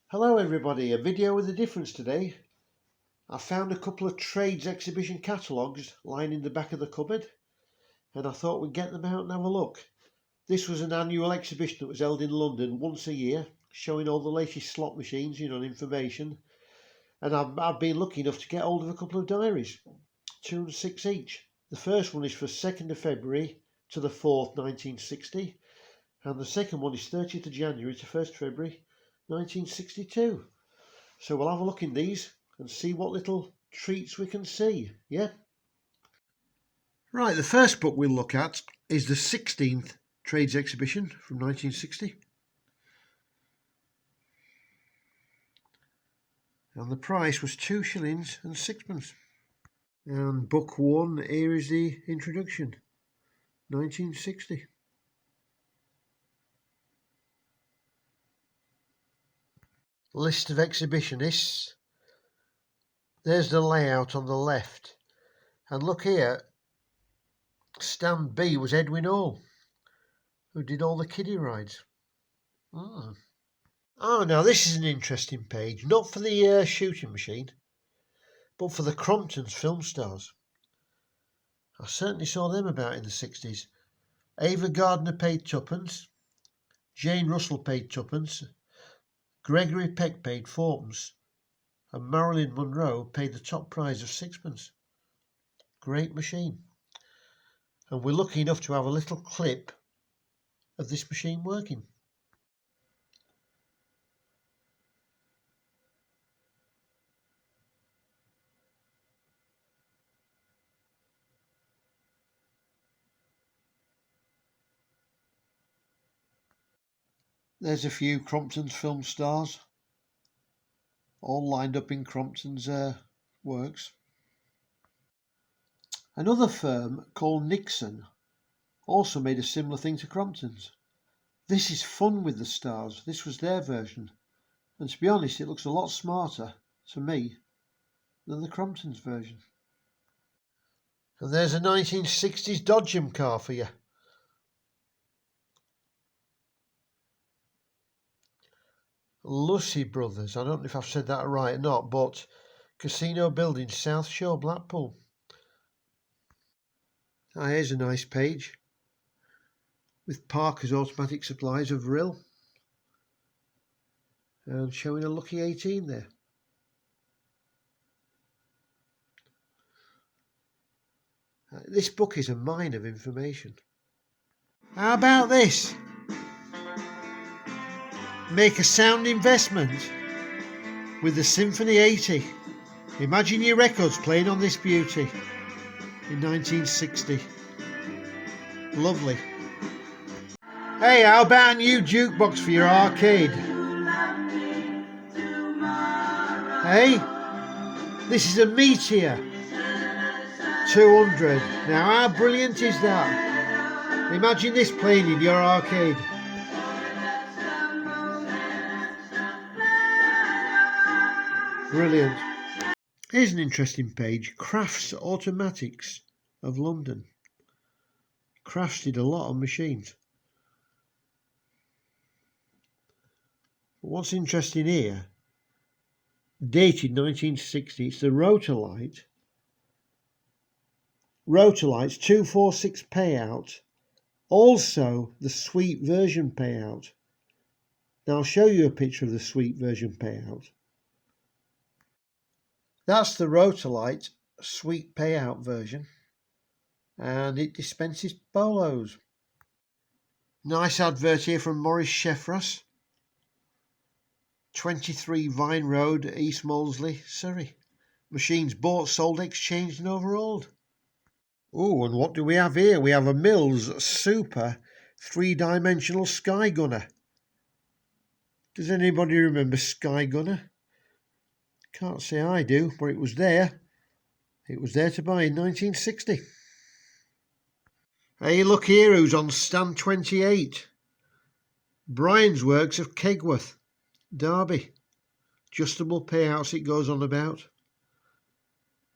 Hello everybody, a video with a difference today. I found a couple of trades exhibition catalogues lying in the back of the cupboard and I thought we'd get them out and have a look. This was an annual exhibition that was held in London once a year, showing all the latest slot machines, and information. And I've been lucky enough to get hold of a couple of diaries, 2 and 6 each. The first one is for 2nd of February to the 4th, 1960, and the second one is 30th of January to 1st February 1962. So we'll have a look in these and see what little treats we can see, yeah? Right, the first book we'll look at is the 16th Trades Exhibition from 1960. And the price was 2 shillings and 6pence. And book 1, here is the introduction, 1960. List of exhibitionists. There's the layout on the left. And look here, stand B was Edwin Hall, who did all the kiddie rides. Oh, now this is an interesting page, not for the shooting machine, but for the Crompton's film stars. I certainly saw them about in the 60s. Ava Gardner paid 2pence, Jane Russell paid 2pence, Gregory Peck paid 4pence, and Marilyn Monroe paid the top prize of 6pence. Great machine. And we're lucky enough to have a little clip of this machine working. There's a few Crompton's film stars, all lined up in Crompton's works. Another firm called Nixon also made a similar thing to Crompton's. This is Fun with the Stars. This was their version. And to be honest, it looks a lot smarter to me than the Crompton's version. And there's a 1960s Dodgem car for you. Lucy Brothers, I don't know if I've said that right or not, but Casino Building, South Shore, Blackpool. Ah, here's a nice page with Parker's Automatic Supplies of Rill and showing a lucky 18 there. This book is a mine of information. How about this? Make a sound investment with the Symphony 80. Imagine your records playing on this beauty in 1960. Lovely. Hey, how about a new jukebox for your arcade? Hey, this is a Meteor 200. Now how brilliant is that? Imagine this playing in your arcade. Brilliant. Here's an interesting page. Crafts Automatics of London. Crafts did a lot of machines. What's interesting here, dated 1960, it's the Rotorlight. Rotorlight's 246 payout. Also the Sweet version payout. Now I'll show you a picture of the Sweet version payout. That's the Rotorlight Sweet payout version, and it dispenses bolos. Nice advert here from Maurice Sheffras, 23 Vine Road, East Molesey, Surrey. Machines bought, sold, exchanged and overhauled. Oh, and what do we have here? We have a Mills Super 3-dimensional Sky Gunner. Does anybody remember Sky Gunner? Can't say I do, but it was there. It was there to buy in 1960. Hey, look here who's on stand 28. Brian's Works of Kegworth, Derby. Adjustable payouts it goes on about.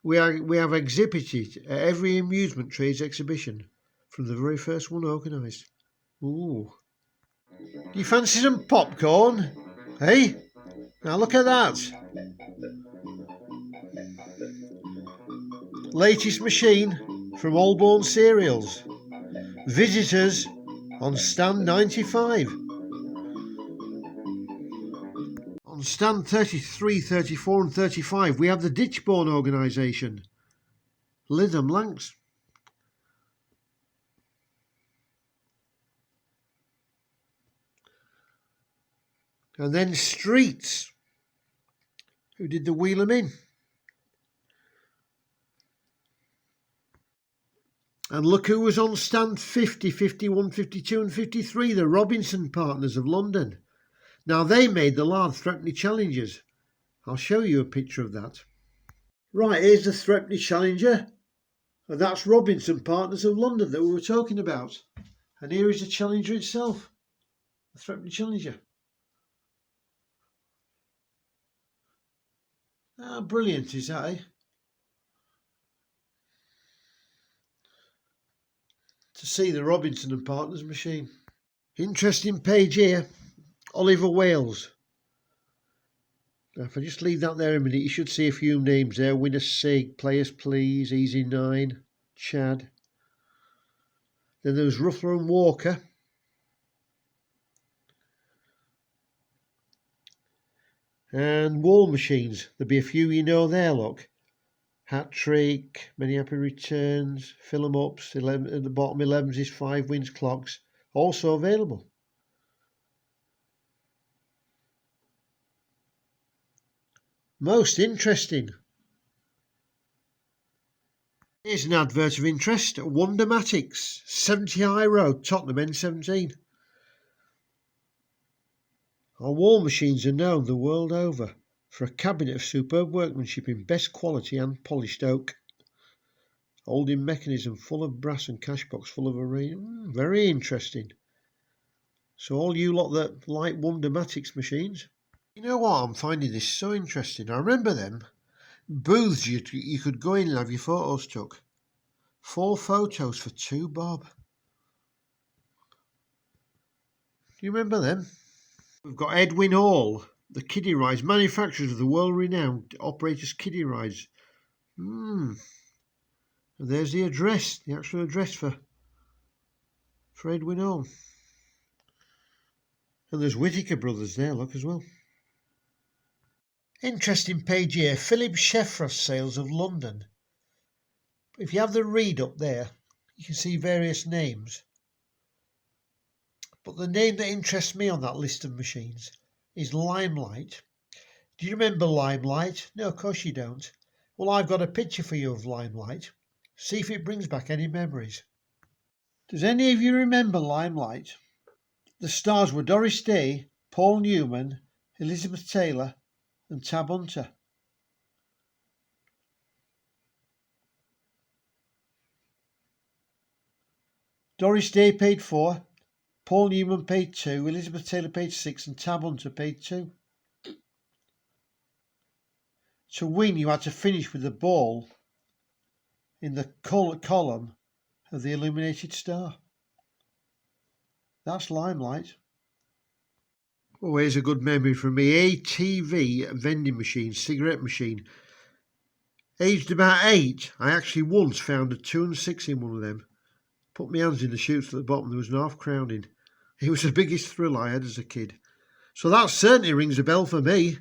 We have exhibited at every Amusement Trades exhibition from the very first one organised. Ooh. Do you fancy some popcorn? Hey? Now look at that. Latest machine from Allborn Cereals. Visitors on stand 95. On stand 33, 34 and 35 we have the Ditchborn organisation. Lytham Lancs. And then Streets, who did the Wheel 'em In. And look who was on stand 50, 51, 52 and 53, the Robinson Partners of London. Now they made the large Threepenny Challengers. I'll show you a picture of that. Right, here's the Threepenny Challenger. And that's Robinson Partners of London that we were talking about. And here is the Challenger itself, the Threepenny Challenger. How brilliant is that, eh? To see the Robinson and Partners machine. Interesting page here, Oliver Wales. Now if I just leave that there a minute, you should see a few names there. Winner Sig, Players Please, Easy 9, Chad. Then there was Ruffler and Walker. And Wall Machines, there'll be a few you know there, look. Hat Trick, Many Happy Returns, Fill 'em Ups, 11, at the bottom 11s is 5 Wins Clocks, also available. Most interesting. Here's an advert of interest, Wondermatics, 70 High Road, Tottenham N17. Our Wall Machines are known the world over for a cabinet of superb workmanship in best quality and polished oak. Holding mechanism full of brass and cash box full of a range. Very interesting. So all you lot that like Wondermatics machines, you know what, I'm finding this so interesting. I remember them booths you could go in and have your photos took. 4 photos for 2 bob. Do you remember them? We've got Edwin Hall, the kiddie rides, manufacturers of the world-renowned operators kiddie rides. And there's the address, the actual address for Edwin Hall. And there's Whittaker Brothers there, look, as well. Interesting page here, Philip Sheffross Sales of London. If you have the read up there, you can see various names. But the name that interests me on that list of machines is Limelight. Do you remember Limelight? No, of course you don't. Well, I've got a picture for you of Limelight. See if it brings back any memories. Does any of you remember Limelight? The stars were Doris Day, Paul Newman, Elizabeth Taylor and Tab Hunter. Doris Day paid 4, Paul Newman paid 2, Elizabeth Taylor paid 6 and Tab Hunter paid 2. To win you had to finish with the ball in the column of the illuminated star. That's Limelight. Oh, here's a good memory from me. ATV vending machine, cigarette machine. Aged about 8, I actually once found a 2 and 6 in one of them. Put my hands in the chutes at the bottom, there was an half crown in. It was the biggest thrill I had as a kid. So that certainly rings a bell for me.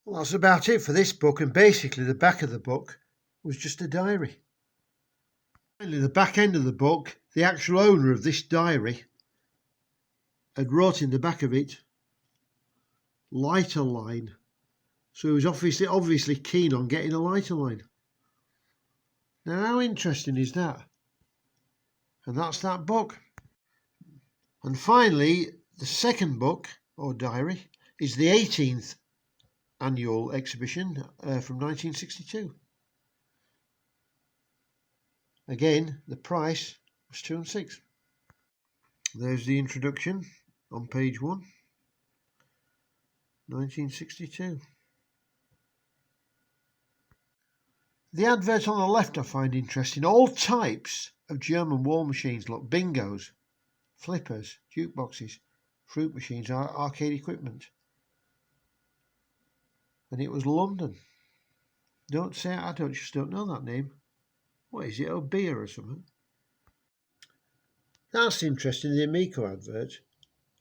Well, that's about it for this book, and basically the back of the book was just a diary. Finally, the back end of the book, the actual owner of this diary had wrote in the back of it, lighter line. So he was obviously keen on getting a lighter line. Now, how interesting is that? And that's that book. And finally, the second book, or diary, is the 18th annual exhibition from 1962. Again, the price was 2 and 6. There's the introduction on page 1, 1962. The advert on the left I find interesting. All types of German wall machines, look, bingos, flippers, jukeboxes, fruit machines, arcade equipment. and it was London. Don't say I just don't know that name. What is it, Obia or something? That's interesting, the Amico advert.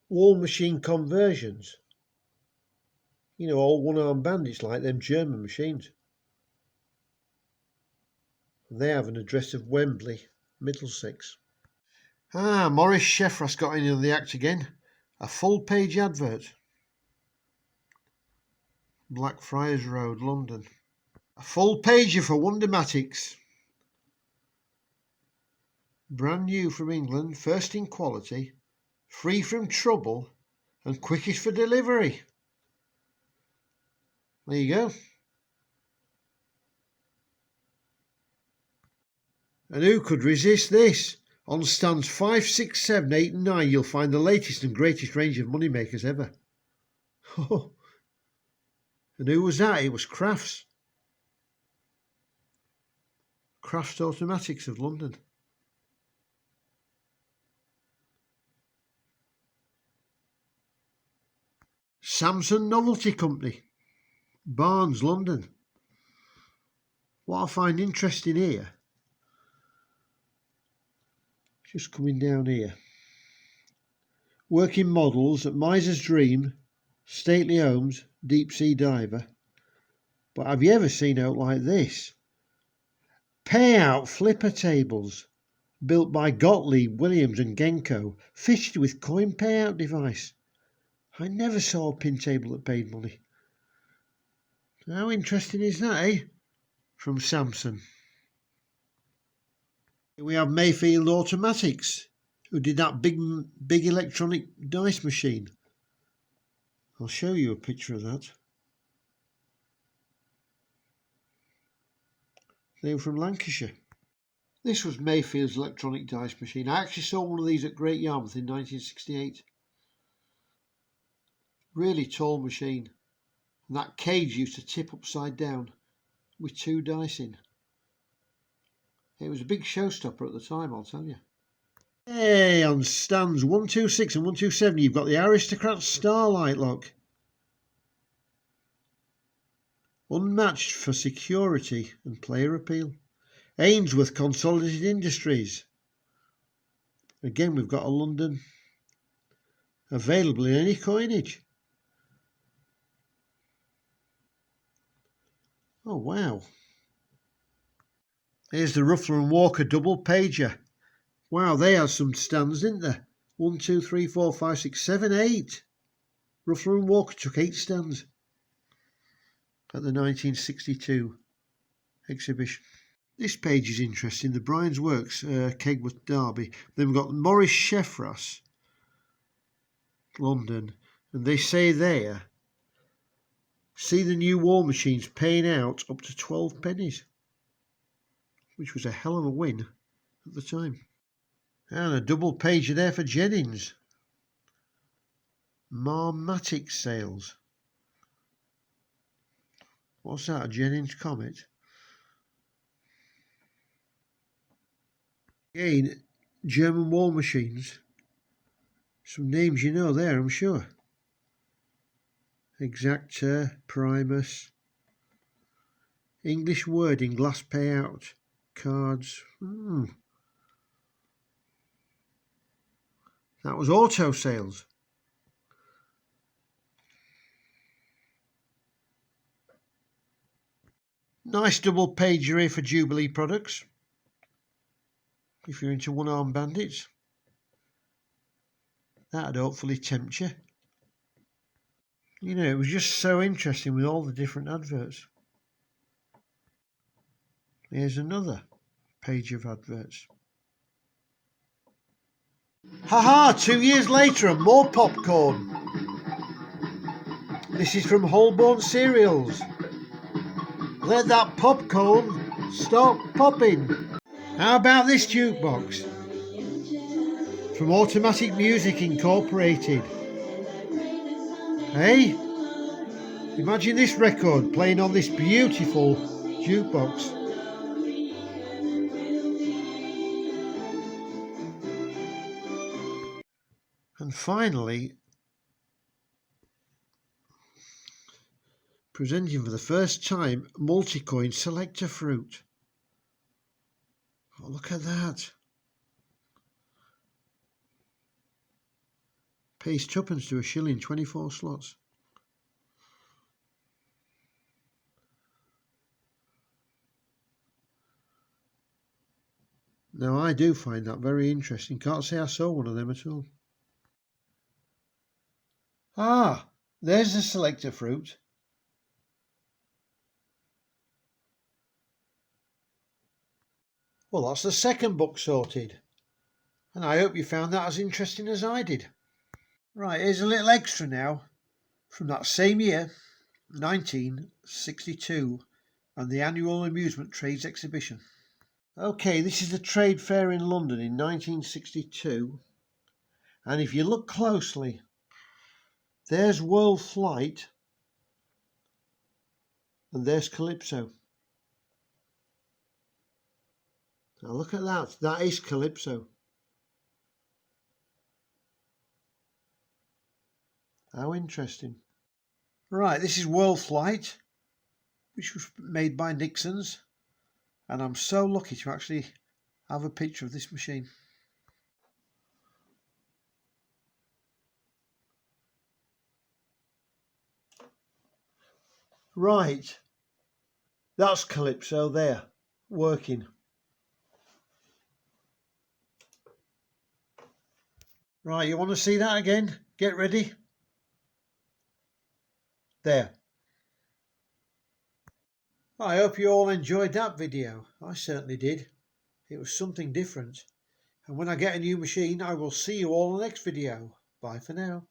Wall machine conversions. You know, all one-arm bandits like them German machines. They have an address of Wembley, Middlesex. Maurice Sheffras got in on the act again. A full-page advert. Blackfriars Road, London. A full pager for Wondermatics. Brand new from England, first in quality, free from trouble, and quickest for delivery. There you go. And who could resist this? On stands 5, 6, 7, 8 and 9 you'll find the latest and greatest range of moneymakers ever. And who was that? It was Crafts. Crafts Automatics of London. Samson Novelty Company, Barnes, London. What I find interesting here, just coming down here, working models at Miser's Dream, Stately Homes, Deep Sea Diver. But have you ever seen out like this? Payout flipper tables, built by Gottlieb, Williams and Genko, fitted with coin payout device. I never saw a pin table that paid money. How interesting is that, eh? From Samson. Here we have Mayfield Automatics, who did that big electronic dice machine. I'll show you a picture of that. They were from Lancashire. This was Mayfield's electronic dice machine. I actually saw one of these at Great Yarmouth in 1968. Really tall machine. And that cage used to tip upside down with 2 dice in. It was a big showstopper at the time, I'll tell you. Hey, on stands 126 and 127 you've got the Aristocrat Starlight lock. Unmatched for security and player appeal. Ainsworth Consolidated Industries. Again, we've got a London. Available in any coinage. Oh, wow. Here's the Ruffler and Walker double pager. Wow, they had some stands, didn't they? 1, 2, 3, 4, 5, 6, 7, 8. Ruffler and Walker took 8 stands at the 1962 exhibition. This page is interesting. The Brian's Works, Kegworth, Derby. Then we've got Maurice Sheffras, London. And they say there, see the new wall machines paying out up to 12 pennies, which was a hell of a win at the time. And a double pager there for Jennings. Marmatic sales. What's that, a Jennings Comet? Again, German wall machines. Some names you know there, I'm sure. Exacta, Primus. English wording, glass payout, cards. That was auto sales. Nice double pager here for Jubilee products. If you're into one-arm bandits. That'd hopefully tempt you. You know, it was just so interesting with all the different adverts. Here's another page of adverts. Haha, 2 years later and more popcorn. This is from Holborn Cereals. Let that popcorn stop popping. How about this jukebox? From Automatic Music Incorporated. Hey? Imagine this record playing on this beautiful jukebox. And finally, Presenting for the first time multi-coin selector fruit. Oh, look at that. Pays twopence to a shilling, 24 slots. Now I do find that very interesting. Can't say I saw one of them at all. Ah, there's the selector fruit. Well, that's the second book sorted. And I hope you found that as interesting as I did. Right, here's a little extra now from that same year, 1962, and the annual Amusement Trades exhibition. Okay, this is the trade fair in London in 1962. And if you look closely, there's World Flight and there's Calypso. Now look at that, that is Calypso. How interesting. Right, this is World Flight, which was made by Nixon's, and I'm so lucky to actually have a picture of this machine. Right, that's Calypso there, working. Right, you want to see that again? Get ready. There. I hope you all enjoyed that video. I certainly did. It was something different. And when I get a new machine, I will see you all in the next video. Bye for now.